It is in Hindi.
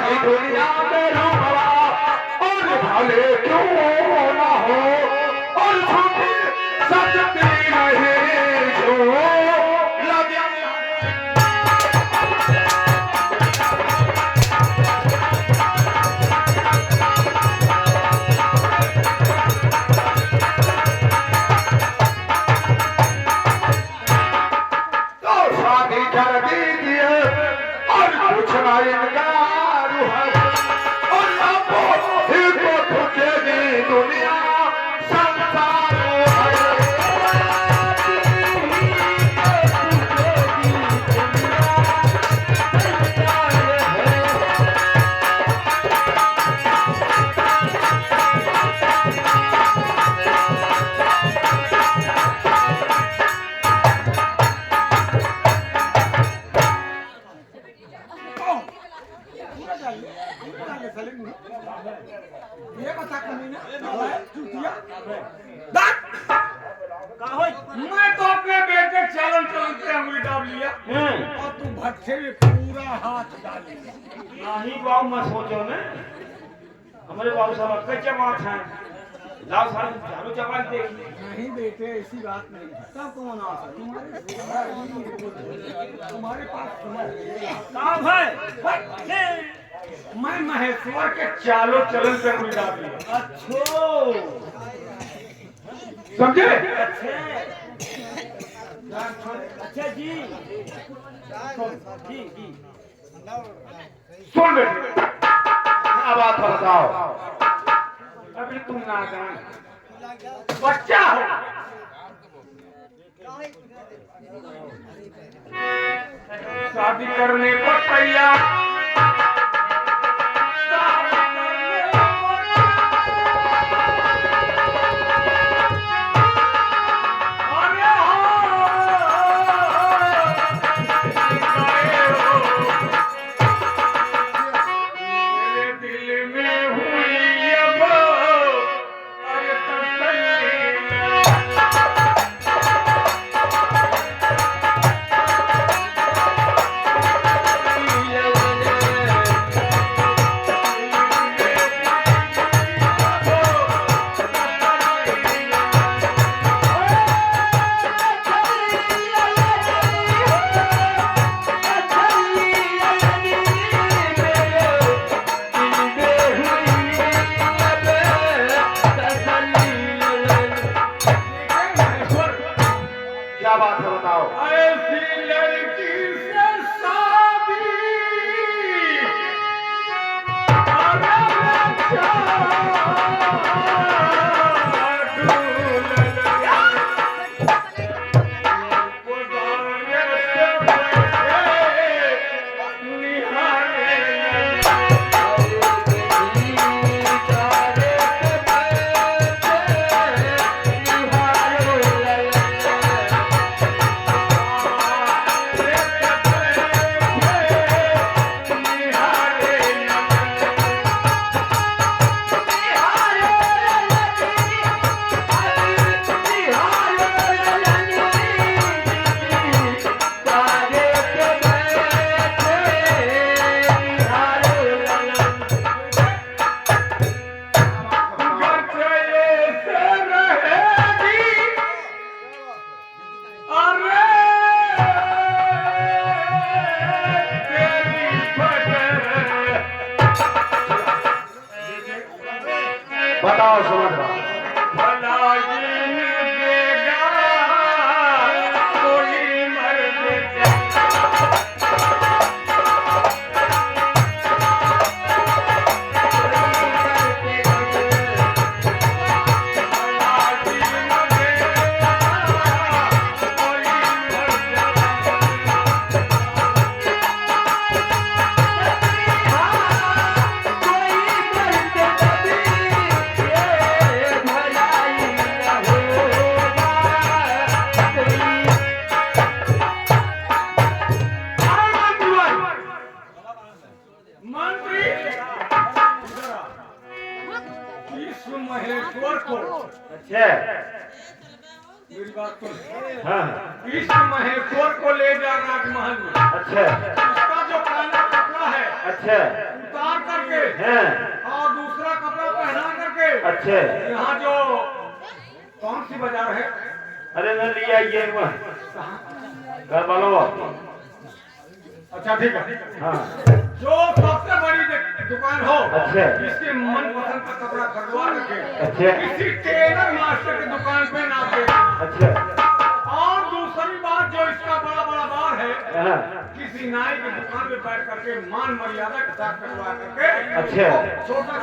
सारी दुनिया में रूबा और भले क्यों ना हो और झूठी सजती रहे जो लगे तो शादी कर दीजिए और कुछ ना इनकार है और आपको ही तो ठुकेगी दुनिया संसार है ये बता कमीना चूतिया मैं तो अपने बेटे चलन चलन पे अंगुली डाल लिया और तू भट्ठे में पूरा हाथ डाल लिया। नहीं बाबू मत सोचो ने हमारे बाबू साहब कच्चे बात है लाओ सारे झाड़ू चपाल देखिए नहीं बेटे ऐसी बात नहीं है। सब कौन आ तुम्हारे पास कहाँ है मैं महेश्वर के चालों चलन पे अंगुली डाल लिया। अच्छो समझे? अच्छा जी जी सुन बेटे क्या बात बताओ अभी तुम ना जान बच्चा हो शादी करने को तैयार क्या बात है बताओ ऐसी लड़की से शादी बताओ समझ रहा महेश्वर को अच्छा मेरी बात तो हाँ इस महेश्वर को ले जा राजमहल में अच्छा उसका जो काला कपड़ा है अच्छा उतार करके हैं और दूसरा कपड़ा पहना करके अच्छा यहाँ जो कौन सी बाजार है? अरे न लिया ये वह घर वालों अच्छा ठीक है। हाँ जो सबसे बड़ी दुकान हो, अच्छा इसके मन पसंद का कपड़ा खरीदवा करके अच्छा किसी टेलर मास्टर की दुकान पे नापे। अच्छा और दूसरी बात, जो इसका बड़ा बड़ा बार है, हाँ किसी नाई की दुकान पे बैठ करके मान मर्यादा के साथ कटवा करके अच्छा छोटा